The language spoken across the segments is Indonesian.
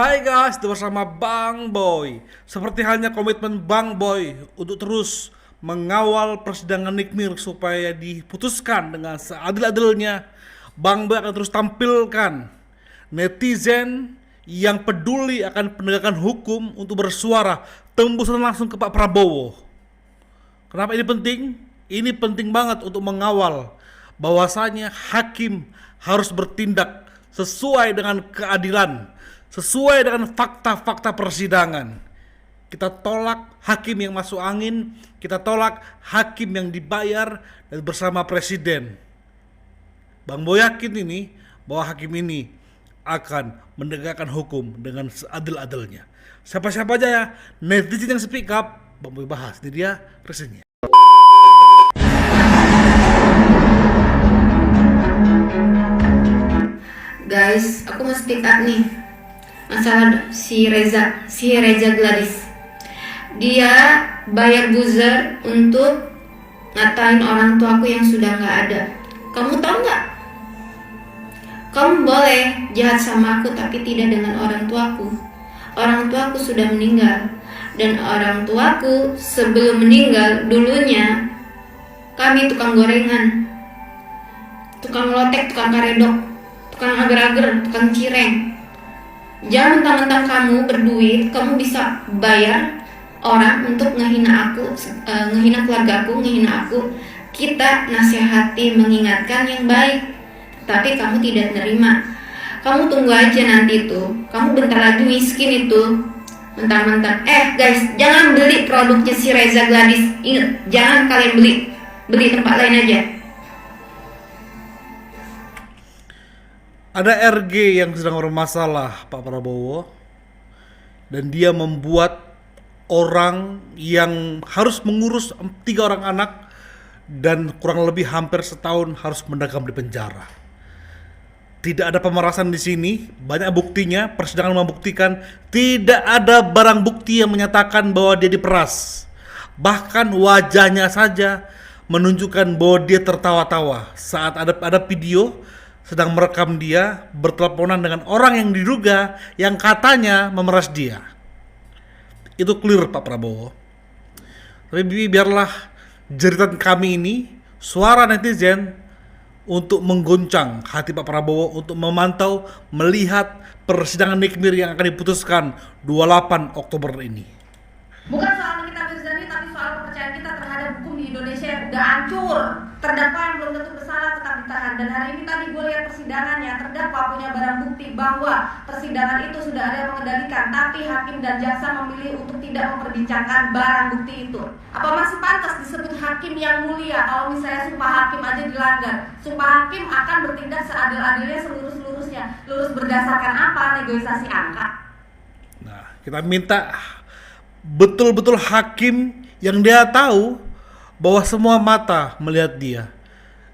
Hai guys, itu bersama Bang Boy. Seperti halnya komitmen Bang Boy untuk terus mengawal persidangan Nikmir supaya diputuskan dengan seadil-adilnya, Bang Boy akan terus tampilkan netizen yang peduli akan penegakan hukum untuk bersuara tembus langsung ke Pak Prabowo. Kenapa ini penting? Ini penting banget untuk mengawal bahwasanya hakim harus bertindak sesuai dengan keadilan, sesuai dengan fakta-fakta persidangan. Kita tolak hakim yang masuk angin, kita tolak hakim yang dibayar dan bersama presiden. Bang Boy yakin ini bahwa hakim ini akan menegakkan hukum dengan seadil-adilnya. Siapa-siapa aja ya netizen yang speak up, Bang Boy bahas. Ini dia resennya. Guys, aku mau speak up nih masalah si Reza Gladys. Dia bayar buzzer untuk ngatain orang tuaku yang sudah nggak ada. Kamu tahu nggak? Kamu boleh jahat sama aku tapi tidak dengan orang tuaku. Orang tuaku sudah meninggal, dan orang tuaku sebelum meninggal dulunya kami tukang gorengan, tukang lotek, tukang karedok, tukang agar-agar, tukang cireng. Jangan mentang-mentang kamu berduit, kamu bisa bayar orang untuk ngehina aku, ngehina keluarga aku, ngehina aku. Kita nasihati, mengingatkan yang baik, tapi kamu tidak nerima. Kamu tunggu aja nanti tuh, kamu bentar lagi miskin itu. Mentang-mentang, guys, jangan beli produknya si Reza Gladys. Ingat, jangan kalian beli tempat lain aja. Ada RG yang sedang bermasalah Pak Prabowo, dan dia membuat orang yang harus mengurus 3 orang anak dan kurang lebih hampir setahun harus mendekam di penjara. Tidak ada pemerasan di sini, banyak buktinya. Persidangan membuktikan tidak ada barang bukti yang menyatakan bahwa dia diperas. Bahkan wajahnya saja menunjukkan bahwa dia tertawa-tawa saat ada video sedang merekam dia berteleponan dengan orang yang diduga yang katanya memeras dia. Itu clear Pak Prabowo. Tapi biarlah jeritan kami ini, suara netizen, untuk menggoncang hati Pak Prabowo untuk memantau, melihat persidangan Nikmir yang akan diputuskan 28 Oktober ini. Bukan soal Nikita Mirzani, tapi soal kepercayaan kita terhadap hukum di Indonesia yang udah hancur. Terdakwa yang belum tentu bersalah tetap ditahan. Dan hari ini tadi gue lihat persidangannya, terdakwa punya barang bukti bahwa persidangan itu sudah ada yang mengendalikan, tapi hakim dan jaksa memilih untuk tidak memperbincangkan barang bukti itu. Apa masih pantas disebut hakim yang mulia kalau misalnya sumpah hakim aja dilanggar? Sumpah hakim akan bertindak seadil-adilnya, selurus-lurusnya. Lurus berdasarkan apa? Negosiasi angka. Nah, kita minta betul-betul hakim yang dia tahu bahwa semua mata melihat dia.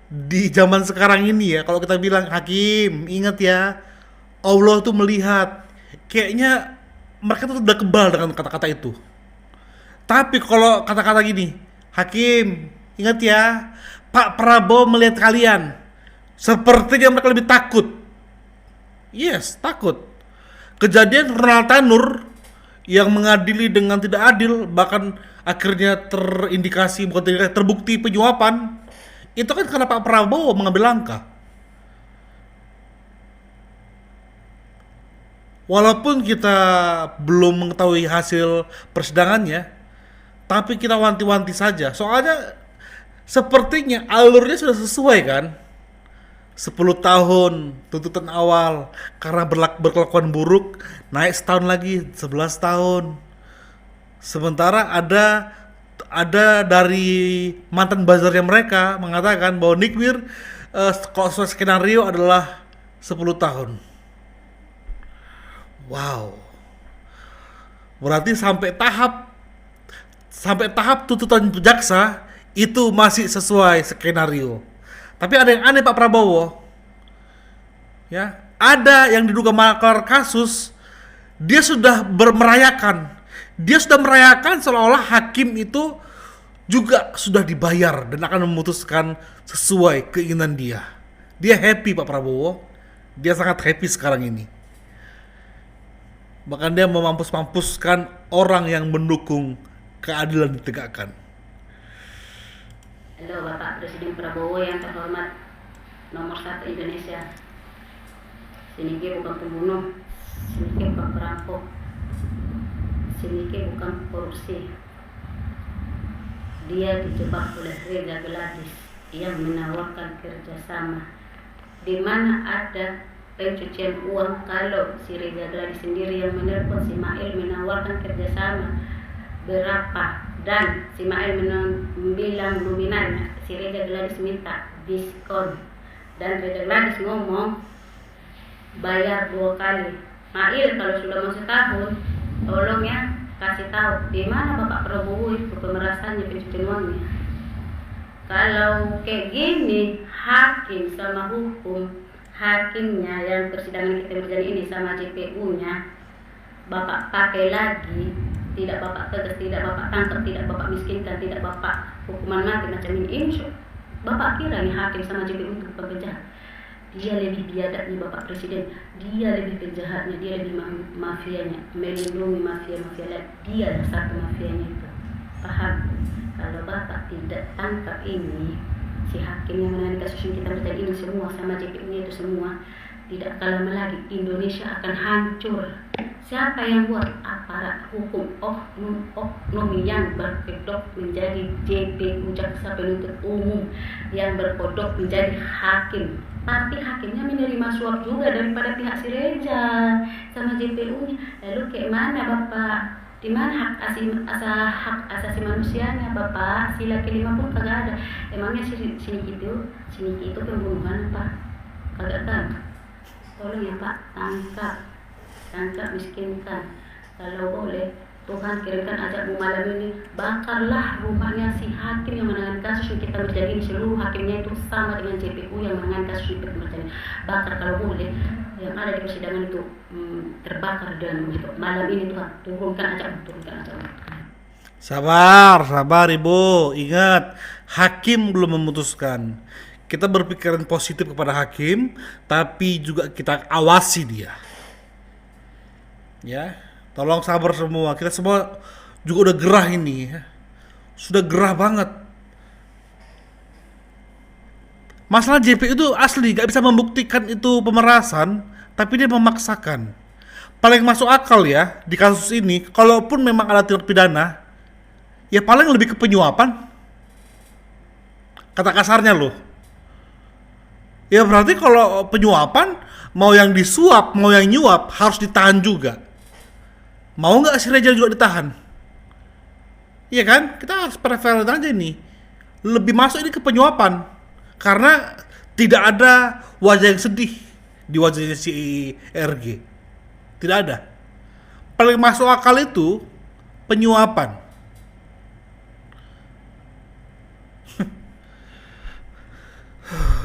Di zaman sekarang ini ya, kalau kita bilang hakim, ingat ya, Allah tuh melihat. Kayaknya mereka tuh udah kebal dengan kata-kata itu. Tapi kalau kata-kata gini, hakim, ingat ya, Pak Prabowo melihat kalian, sepertinya mereka lebih takut. Yes, takut. Kejadian Ronald Tanur yang mengadili dengan tidak adil, bahkan akhirnya terbukti penyuapan, itu kan karena Pak Prabowo mengambil langkah. Walaupun kita belum mengetahui hasil persidangannya, tapi kita wanti-wanti saja. Soalnya sepertinya alurnya sudah sesuai kan. 10 tahun tuntutan awal karena berkelakuan buruk, naik setahun lagi 11 tahun. Sementara ada dari mantan buzzernya mereka mengatakan bahwa Nikmir kalau sesuai skenario adalah 10 tahun. Wow. Berarti sampai tahap tuntutan jaksa itu masih sesuai skenario. Tapi ada yang aneh Pak Prabowo. Ya, ada yang diduga makar kasus, dia sudah merayakan. Dia sudah merayakan seolah-olah hakim itu juga sudah dibayar dan akan memutuskan sesuai keinginan dia. Dia happy Pak Prabowo. Dia sangat happy sekarang ini. Bahkan dia memampus-mampuskan orang yang mendukung keadilan ditegakkan. Halo Bapak Presiden Prabowo yang terhormat, nomor 1 Indonesia. Sinike bukan pembunuh, Sinike bukan perampok, Sinike bukan korupsi. Dia dijebak oleh Reza Gladys yang menawarkan kerjasama, di mana ada pencucian uang kalau si Reza Gladys sendiri yang menelpon si Mail menawarkan kerjasama berapa, dan si Mail bilang nominalnya, si Reza Gladys minta diskon, dan Reza Gladys ngomong bayar 2 kali. Mail kalau sudah mau setahun, tolong ya kasih tahu di mana Bapak Prabowo itu pemerasannya, pencucian uangnya. Kalau kayak gini, hakim sama hukum, hakimnya yang persidangan kita berjalan ini sama JPU-nya Bapak pakai lagi, tidak Bapak tegas, tidak Bapak tangkap, tidak Bapak miskinkan, tidak Bapak hukuman mati macam ini. Bapak kira nih hakim sama JPU itu bukan penjahat? Dia lebih biadabnya Bapak Presiden, dia lebih penjahatnya, dia lebih mafianya, melindungi mafia-mafia lain. Dia satu mafianya itu. Paham? Kalau Bapak tidak tangkap ini, si hakim yang menangani kasus yang kita berjalan ini semua sama JPU-nya itu semua, tidak akan lama lagi Indonesia akan hancur. Siapa yang buat? Aparat hukum, oknum yang berkedok menjadi JPU, jaksa penuntut umum, yang berkodok menjadi hakim. Tapi hakimnya menerima suap juga daripada pihak si Reza sama JPU-nya. Lalu kayak mana Bapak? Di mana hak asasi manusianya Bapak? Sila kelima pun kagak ada. Emangnya sini itu pembunuhan apa? Kagak kan? Tolong ya Pak, tangkap miskinkan. Kalau boleh, Tuhan kirimkan ajakmu malam ini, bakarlah rumahnya si hakim yang menangani kasus yang kita berjalan ini. Seluruh hakimnya itu sama dengan JPU yang menangani kasus yang kita berjalan. Bakar kalau boleh, yang ada di persidangan itu terbakar dan begitu. Malam ini Tuhan, turunkan ajakmu. Sabar Ibu. Ingat, hakim belum memutuskan. Kita berpikiran positif kepada hakim, tapi juga kita awasi dia. Ya, tolong sabar semua. Kita semua juga udah gerah ini, ya. Sudah gerah banget. Masalah JPU itu asli gak bisa membuktikan itu pemerasan, tapi dia memaksakan. Paling masuk akal ya di kasus ini, kalaupun memang ada tindak pidana, ya paling lebih ke penyuapan. Kata kasarnya loh. Ya berarti kalau penyuapan, mau yang disuap, mau yang nyuap harus ditahan juga. Mau nggak si Reza juga ditahan? Iya kan? Kita harus prefer aja nih. Lebih masuk ini ke penyuapan, karena tidak ada wajah yang sedih di wajahnya si RG. Tidak ada. Paling masuk akal itu penyuapan.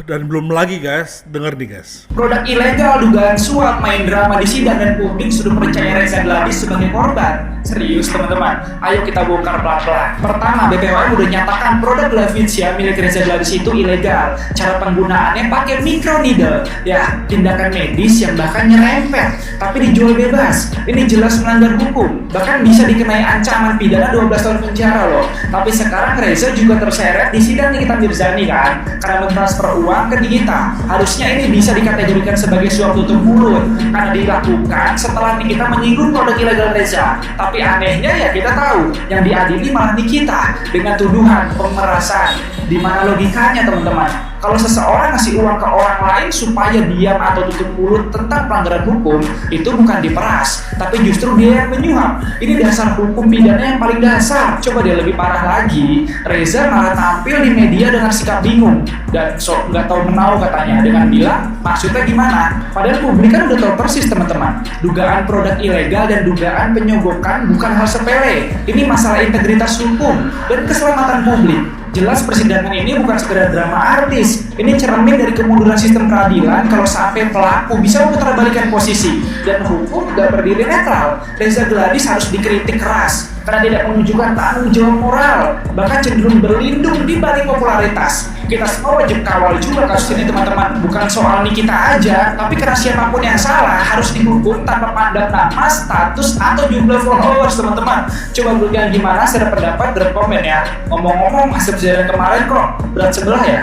Dan belum lagi guys, denger nih guys. Produk ilegal dugaan suap main drama di sidang dan publik sudah percaya Reza Gladys sebagai korban. Serius teman-teman, ayo kita bongkar pelan-pelan. Pertama, BPOM udah nyatakan produk Glavisia milik Reza Gladys itu ilegal. Cara penggunaannya pakai microneedle, ya tindakan medis yang bahkan nyerempet, tapi dijual bebas. Ini jelas melanggar hukum, bahkan bisa dikenai ancaman pidana 12 tahun penjara loh. Tapi sekarang Reza juga terseret di sidang Nikita Mirzani kan, karena mentransfer uang ke Nikita. Harusnya ini bisa dikategorikan sebagai suap tutup mulut karena dilakukan setelah Nikita menyinggung produk ilegal Reza. Tapi anehnya ya kita tahu yang diadili malah Nikita dengan tuduhan pemerasan. Di mana logikanya teman-teman? Kalau seseorang ngasih uang ke orang lain supaya diam atau tutup mulut tentang pelanggaran hukum, itu bukan diperas, tapi justru dia yang menyuap. Ini dasar hukum pidana yang paling dasar. Coba dia lebih parah lagi, Reza malah tampil di media dengan sikap bingung dan sok nggak tahu menau katanya, dengan bilang maksudnya gimana? Padahal publik kan udah tahu persis teman-teman. Dugaan produk ilegal dan dugaan penyogokan bukan hal sepele. Ini masalah integritas hukum dan keselamatan publik. Jelas persidangan ini bukan sekedar drama artis. Ini cermin dari kemunduran sistem peradilan kalau sampai pelaku bisa memutarbalikan posisi dan hukum gak berdiri netral. Reza Gladys harus dikritik keras. karena tidak menunjukkan tanggung jawab moral, bahkan cenderung berlindung di balik popularitas. Kita semua wajib kawal juga kasus ini teman-teman, bukan soal Nikita aja, tapi karena siapapun yang salah harus dihukum tanpa pandang nama, status, atau jumlah followers teman-teman. Coba berikan gimana, saya ada pendapat, berkomen ya. Ngomong-ngomong, hasil kejadian kemarin kok berat sebelah ya.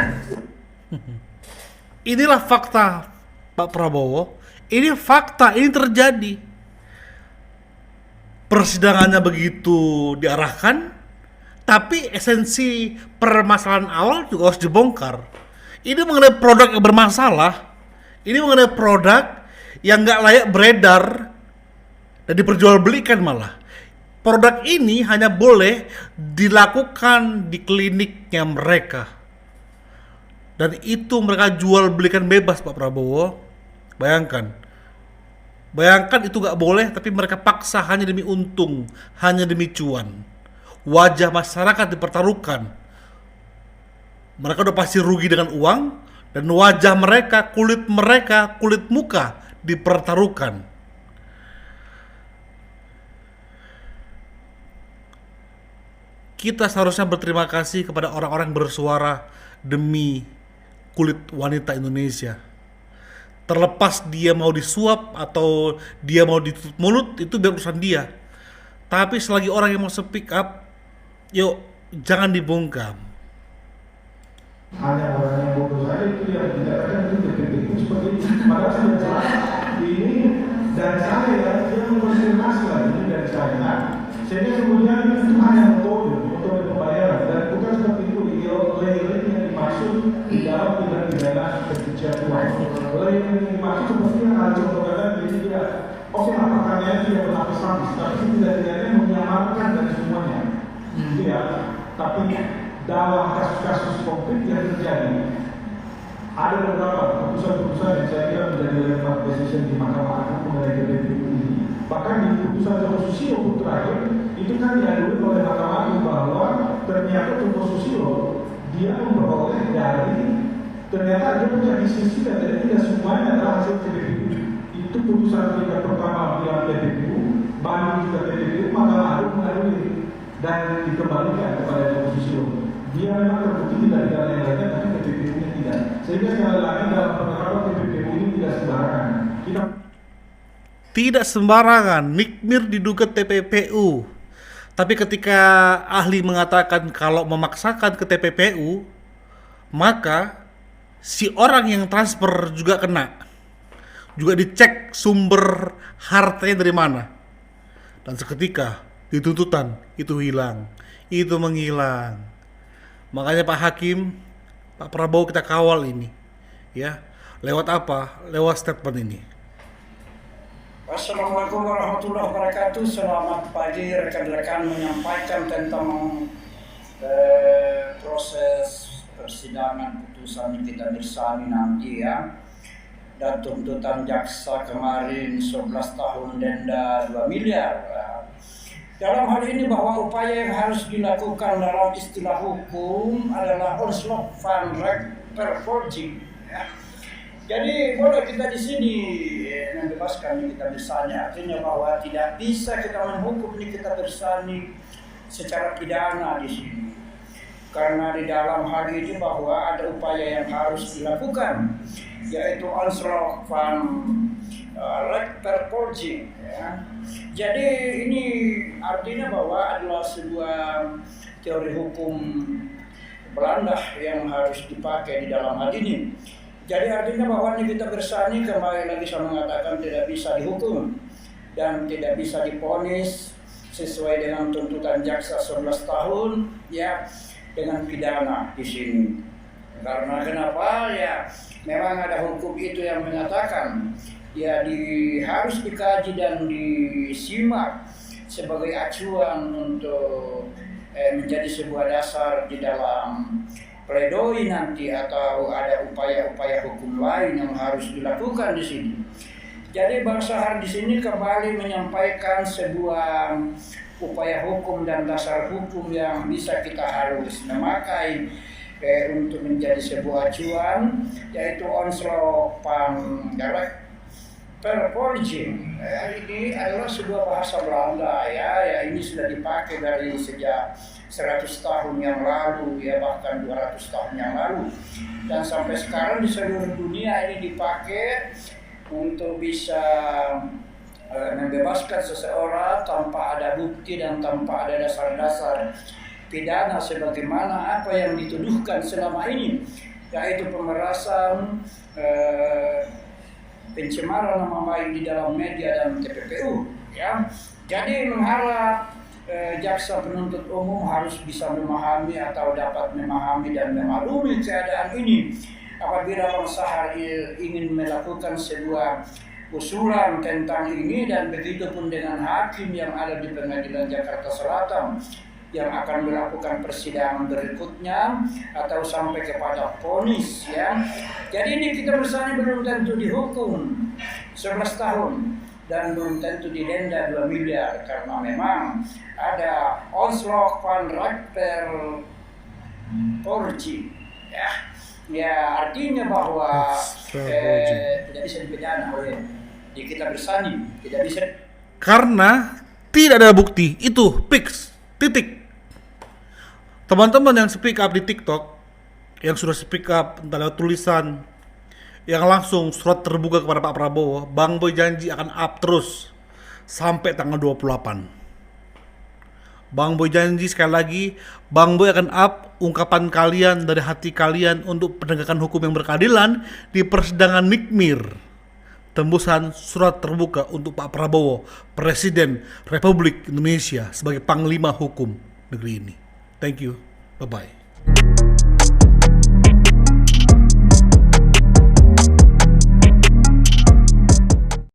Inilah fakta Pak Prabowo. Ini fakta, ini terjadi. Persidangannya begitu diarahkan, tapi esensi permasalahan awal juga harus dibongkar. Ini mengenai produk yang bermasalah. Ini mengenai produk yang nggak layak beredar dan diperjualbelikan malah. Produk ini hanya boleh dilakukan di kliniknya mereka. Dan itu mereka jual belikan bebas Pak Prabowo. Bayangkan itu gak boleh, tapi mereka paksa hanya demi untung, hanya demi cuan. Wajah masyarakat dipertaruhkan. Mereka udah pasti rugi dengan uang, dan wajah mereka, kulit muka dipertaruhkan. Kita seharusnya berterima kasih kepada orang-orang yang bersuara demi kulit wanita Indonesia. Terlepas dia mau disuap atau dia mau ditutup mulut, itu biar urusan dia. Tapi selagi orang yang mau speak up, yuk jangan dibungkam. Hanya orang yang bodoh saja itu yang dikatakan itu detik-detik seperti itu. Padahal sudah jelas ini dari saya, dia mengkonfirmasi lagi ini dari saya. Sehingga kemudian itu hanya metode pembayaran dan bukan seperti itu layer yang dimaksud di dalam tindak pidana pencucian uang. Layer yang dimaksud seperti yang ada contohnya jadi dia oke lah pertanyaannya tidak berlapis-lapis, tapi tidak-tidaknya menyamarkan dari semuanya. Ya, tapi dalam kasus-kasus konkret yang terjadi ada beberapa keputusan-keputusan yang saya kira menjadi relevant decision di Mahkamah Agung mengenai KPPU ini. Bahkan di keputusan Joko Susilo terakhir itu kan diadui oleh Mahkamah Agung bahwa ternyata Joko Susilo dia memperoleh dari ternyata dia punya bisnis dan tidak semuanya adalah hasil KPPU. Itu putusan tingkat pertama bilang KPPU, banding juga KPPU, Mahkamah Agung mengadili dan dikembalikan kepada Joko Susilo. Dia memang terbukti tidak ada yang lainnya, tapi KPPU-nya tidak. Sehingga sekali lagi dalam penerapan KPPU ini tidak sembarangan. Tidak sembarangan, Nikmir diduga TPPU. Tapi ketika ahli mengatakan kalau memaksakan ke TPPU, maka si orang yang transfer juga kena. Juga dicek sumber hartanya dari mana. Dan seketika di tuntutan itu hilang, itu menghilang. Makanya Pak Hakim, Pak Prabowo kita kawal ini, ya. Lewat apa? Lewat statement ini. Assalamualaikum warahmatullahi wabarakatuh. Selamat pagi rekan-rekan, menyampaikan tentang proses persidangan putusan Nikita Mirzani nanti ya. Dan tuntutan jaksa kemarin 11 tahun denda 2 miliar. Dalam hal ini bahwa upaya yang harus dilakukan dalam istilah hukum adalah onslaught van rechtvervolging. Ya. Jadi boleh kita di sini membebaskan Nikita Mirzani, artinya bahwa tidak bisa kita menghukum Nikita Mirzani secara pidana di sini. Karena di dalam hal ini bahwa ada upaya yang harus dilakukan, yaitu onslaught van rechtvervolging. Ya. Jadi ini artinya bahwa adalah sebuah teori hukum Belanda yang harus dipakai di dalam hal ini. Jadi artinya bahwa Nikita Mirzani kembali lagi saya mengatakan tidak bisa dihukum dan tidak bisa diponis sesuai dengan tuntutan jaksa 11 tahun ya dengan pidana di sini. Karena kenapa ya memang ada hukum itu yang menyatakan ya harus dikaji dan disimak sebagai acuan untuk menjadi sebuah dasar di dalam pledoi nanti atau ada upaya-upaya hukum lain yang harus dilakukan di sini. Jadi Bang Sahar di sini kembali menyampaikan sebuah upaya hukum dan dasar hukum yang bisa kita harus memakai untuk menjadi sebuah acuan, yaitu onslaught van Vervolging, ini adalah sebuah bahasa Belanda ya ini sudah dipakai dari sejak 100 tahun yang lalu ya, bahkan 200 tahun yang lalu, dan sampai sekarang di seluruh dunia ini dipakai untuk bisa membebaskan seseorang tanpa ada bukti dan tanpa ada dasar-dasar pidana sebagaimana apa yang dituduhkan selama ini, yaitu pemerasan, pencemaran nama baik di dalam media dan TPPU ya. Jadi mengharap jaksa penuntut umum harus bisa memahami atau dapat memahami dan memaklumi keadaan ini apabila Bang Sahar ingin melakukan sebuah usulan tentang ini, dan begitu pun dengan hakim yang ada di Pengadilan Jakarta Selatan yang akan melakukan persidangan berikutnya atau sampai kepada vonis ya. Jadi ini kita bersama belum tentu dihukum 11 tahun dan belum tentu didenda 2 miliar karena memang ada Onslaught van Rakter Porci ya. Ya artinya bahwa tidak bisa dipidana oleh di kita bersani, tidak bisa karena tidak ada bukti. Itu fix, titik. Teman-teman yang speak up di TikTok, yang sudah speak up entah lewat tulisan, yang langsung surat terbuka kepada Pak Prabowo, Bang Boy janji akan up terus sampai tanggal 28. Bang Boy janji sekali lagi, Bang Boy akan up ungkapan kalian dari hati kalian untuk penegakan hukum yang berkeadilan di persidangan Nikmir. Tembusan surat terbuka untuk Pak Prabowo, Presiden Republik Indonesia sebagai Panglima Hukum negeri ini. Thank you. Bye-bye.